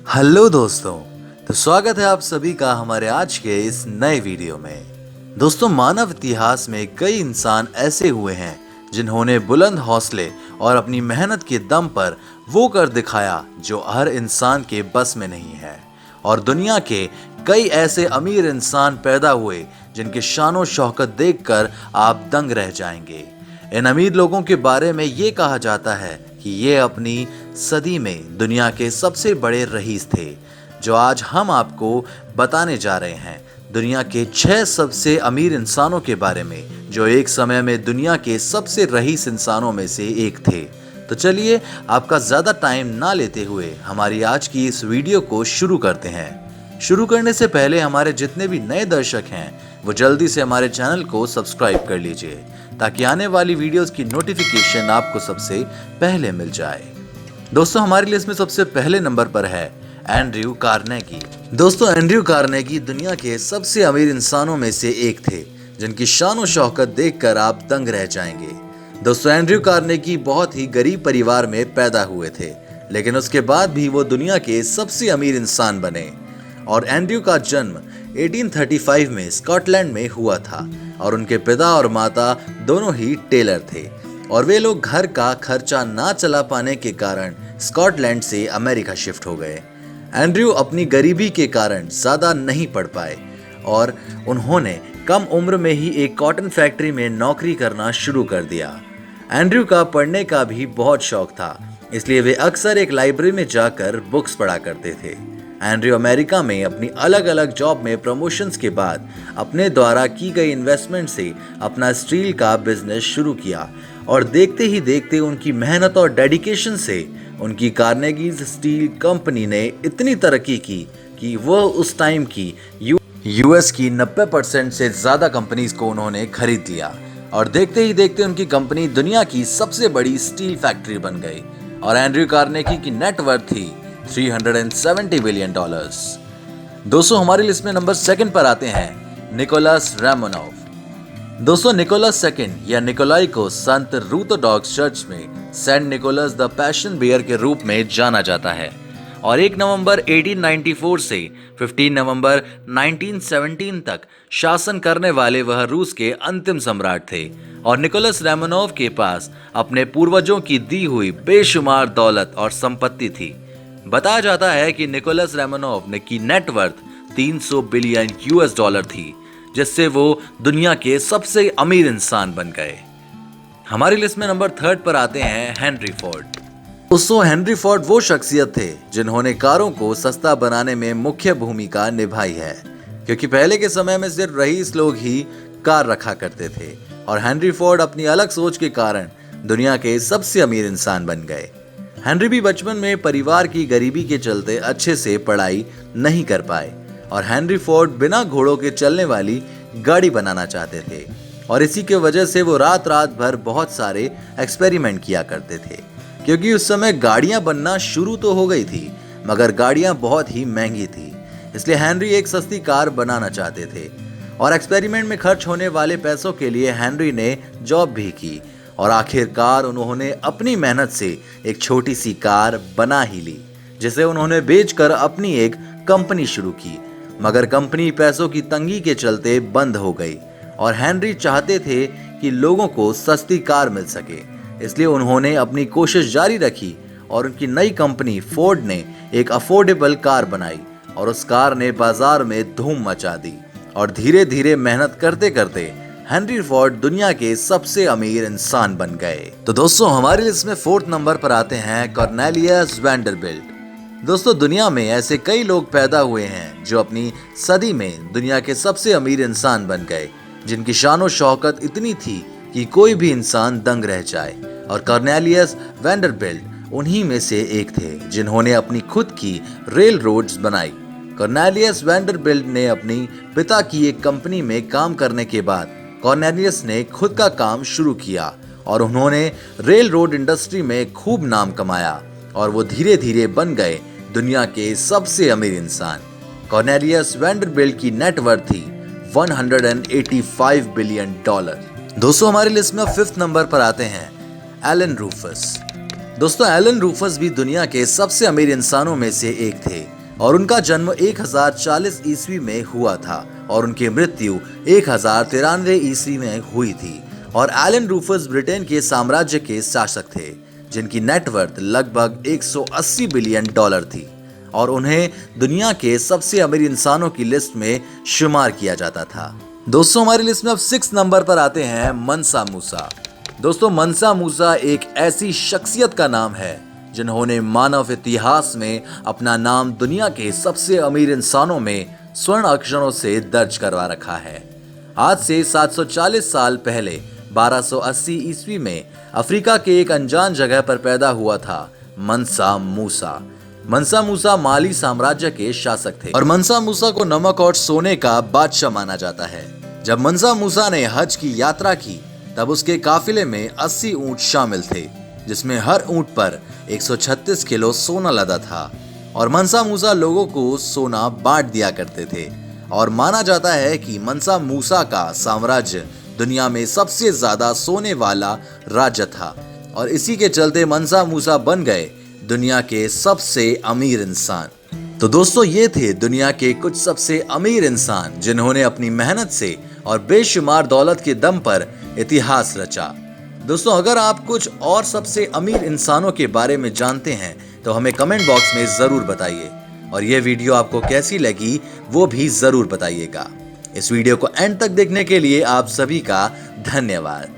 Hello दोस्तों। तो स्वागत है आप सभी का हमारे आज के इस नए वीडियो में। दोस्तों, मानव इतिहास में कई इंसान ऐसे हुए हैं जिन्होंने बुलंद हौसले और अपनी मेहनत के दम पर वो कर दिखाया जो हर इंसान के बस में नहीं है। और दुनिया के कई ऐसे अमीर इंसान पैदा हुए जिनके शान और शौकत देखकर आप दंग रह जाएंगे। इन अमीर लोगों के बारे में ये कहा जाता है कि ये अपनी सदी में दुनिया के सबसे बड़े रईस थे। जो आज हम आपको बताने जा रहे हैं दुनिया के 6 सबसे अमीर इंसानों के बारे में जो एक समय में दुनिया के सबसे रईस इंसानों में से एक थे। तो चलिए आपका ज़्यादा टाइम ना लेते हुए हमारी आज की इस वीडियो को शुरू करते हैं। शुरू करने से पहले हमारे जितने भी नए दर्शक हैं वो जल्दी से हमारे चैनल को सब्सक्राइब कर लीजिए ताकि आने वाली वीडियोस की नोटिफिकेशन आपको सबसे पहले मिल जाए। दोस्तों, हमारी लिस्ट में सबसे पहले नंबर पर है एंड्रयू कार्नेगी। दोस्तों, एंड्रयू कार्नेगी दुनिया के सबसे अमीर इंसानों में से एक थे जिनकी शान और शौकत देखकर आप दंग रह जाएंगे। दोस्तों, एंड्रयू कार्नेगी बहुत ही गरीब परिवार में पैदा हुए थे, लेकिन उसके बाद भी वो दुनिया के सबसे अमीर इंसान बने। और एंड्रयू का जन्म 1835 में स्कॉटलैंड में हुआ था और उनके पिता और माता दोनों ही टेलर थे और वे लोग घर का खर्चा ना चला पाने के कारण स्कॉटलैंड से अमेरिका शिफ्ट हो गए। एंड्रयू अपनी गरीबी के कारण ज़्यादा नहीं पढ़ पाए और उन्होंने कम उम्र में ही एक कॉटन फैक्ट्री में नौकरी करना शुरू कर दिया। एंड्रयू का पढ़ने का भी बहुत शौक था, इसलिए वे अक्सर एक लाइब्रेरी में जाकर बुक्स पढ़ा करते थे। एंड्रयू अमेरिका में अपनी अलग अलग जॉब में प्रमोशंस के बाद अपने द्वारा की गई इन्वेस्टमेंट से अपना स्टील का बिजनेस शुरू किया और देखते ही देखते उनकी मेहनत और डेडिकेशन से उनकी कार्नेगीज स्टील कंपनी ने इतनी तरक्की की कि वह उस टाइम की यूएस की 90% से ज़्यादा कंपनीज को उन्होंने खरीद लिया और देखते ही देखते उनकी कंपनी दुनिया की सबसे बड़ी स्टील फैक्ट्री बन गई और एंड्रयू कार्नेगी की नेटवर्थ थी $370 बिलियन। दोस्तों, हमारी लिस्ट में नंबर 2 पर आते हैं निकोलस रोमानोव। दोस्तों, निकोलस सेकंड या निकोलाई को संत ऑर्थोडॉक्स चर्च में Saint Nicholas the passion bearer के रूप में जाना जाता है और 1 नवंबर 1894 से 15 नवंबर 1917 तक शासन करने वाले वह रूस के अंतिम सम्राट थे। और निकोलस रोमानोव के पास अपने पूर्वजों की दी हुई बेशुमार दौलत और संपत्ति थी। बताया जाता है कि निकोलस रोमानोव ने की नेटवर्थ 300 बिलियन $, थी, जिससे वो दुनिया के सबसे अमीर इंसान बन गए। हमारी लिस्ट में नंबर 3 पर आते हैं हेनरी फोर्ड। दोस्तों, हेनरी फोर्ड वो शख्सियत थे जिन्होंने कारों को सस्ता बनाने में मुख्य भूमिका निभाई है, क्योंकि पहले के समय में सिर्फ रईस लोग ही कार रखा करते थे और हेनरी फोर्ड अपनी अलग सोच के कारण दुनिया के सबसे अमीर इंसान बन गए। हेनरी भी बचपन में परिवार की गरीबी के चलते अच्छे से पढ़ाई नहीं कर पाए और हेनरी फोर्ड बिना घोड़ों के चलने वाली गाड़ी बनाना चाहते थे और इसी के वजह से वो रात रात भर बहुत सारे एक्सपेरिमेंट किया करते थे, क्योंकि उस समय गाड़ियां बनना शुरू तो हो गई थी मगर गाड़ियां बहुत ही महंगी थी। इसलिए हेनरी एक सस्ती कार बनाना चाहते थे और एक्सपेरिमेंट में खर्च होने वाले पैसों के लिए हेनरी ने जॉब भी की और आखिरकार उन्होंने अपनी मेहनत से एक छोटी सी कार बना ही ली, जिसे उन्होंने बेचकर अपनी एक कंपनी शुरू की। मगर कंपनी पैसों की तंगी के चलते बंद हो गई और हेनरी चाहते थे कि लोगों को सस्ती कार मिल सके, इसलिए उन्होंने अपनी कोशिश जारी रखी और उनकी नई कंपनी फोर्ड ने एक अफोर्डेबल कार बनाई और उस कार ने बाजार में धूम मचा दी और धीरे धीरे मेहनत करते करते हेनरी फोर्ड दुनिया के सबसे अमीर इंसान बन गए। तो दोस्तों, हमारी लिस्ट में 4th नंबर पर आते हैं कॉर्नेलियस वैंडरबिल्ट। दोस्तों, दुनिया में ऐसे कई लोग पैदा हुए हैं जो अपनी सदी में दुनिया के सबसे अमीर इंसान बन गए, जिनकी शान और शौकत इतनी थी कि कोई भी इंसान दंग रह जाए। और कॉर्नेलियस वैंडरबिल्ट उन्हीं में से एक थे जिन्होंने अपनी खुद की रेल रोड्स बनाई। कॉर्नेलियस वैंडरबिल्ट ने अपनी पिता की एक कंपनी में काम करने के बाद कॉर्नेलियस ने खुद का काम शुरू किया और उन्होंने रेल रोड इंडस्ट्री में खूब नाम कमाया और वो धीरे धीरे बन गए दुनिया के सबसे अमीर इंसान। कॉर्नेलियस वैंडरबिल्ट की नेटवर्थ थी $185 बिलियन। दोस्तों, हमारी लिस्ट में 5th नंबर पर आते हैं एलन रूफस। दोस्तों, एलन रूफस भी दुनिया के सबसे अमीर इंसानों में से एक थे और उनका जन्म 1040 ईस्वी में हुआ था और उनकी मृत्यु 1093 ईस्वी में हुई थी। और एलन रूफस ब्रिटेन के साम्राज्य के शासक थे जिनकी नेटवर्थ लगभग 180 बिलियन डॉलर थी और उन्हें दुनिया के सबसे अमीर इंसानों की लिस्ट में शुमार किया जाता था। दोस्तों हमारी लिस्ट में अब 6 नंबर पर आते हैं मनसा मूसा। दोस्तों मनसा मूसा एक ऐसी शख्सियत का नाम है जिन्होंने मानव इतिहास में अपना नाम दुनिया के सबसे अमीर इंसानों में स्वर्ण अक्षरों से दर्ज करवा रखा है। आज से 740 साल पहले 1280 ईस्वी में अफ्रीका के एक अनजान जगह पर पैदा हुआ था मनसा मूसा। मनसा मूसा माली साम्राज्य के शासक थे और मनसा मूसा को नमक और सोने का बादशाह माना जाता है। जब मनसा मूसा ने हज की यात्रा की तब उसके काफिले में 80 ऊंट शामिल थे जिसमें हर ऊंट पर 136 किलो सोना लदा था और मनसा मूसा लोगों को सोना बांट दिया करते थे और माना जाता है कि मनसा मूसा का साम्राज्य दुनिया में सबसे ज्यादा सोने वाला राज्य था और इसी के चलते मनसा मूसा बन गए दुनिया के सबसे अमीर इंसान। तो दोस्तों ये थे दुनिया के कुछ सबसे अमीर इंसान जिन्होंने अपनी मेहनत से और बेशुमार दौलत के दम पर इतिहास रचा। दोस्तों अगर आप कुछ और सबसे अमीर इंसानों के बारे में जानते हैं तो हमें कमेंट बॉक्स में जरूर बताइए और यह वीडियो आपको कैसी लगी वो भी जरूर बताइएगा। इस वीडियो को एंड तक देखने के लिए आप सभी का धन्यवाद।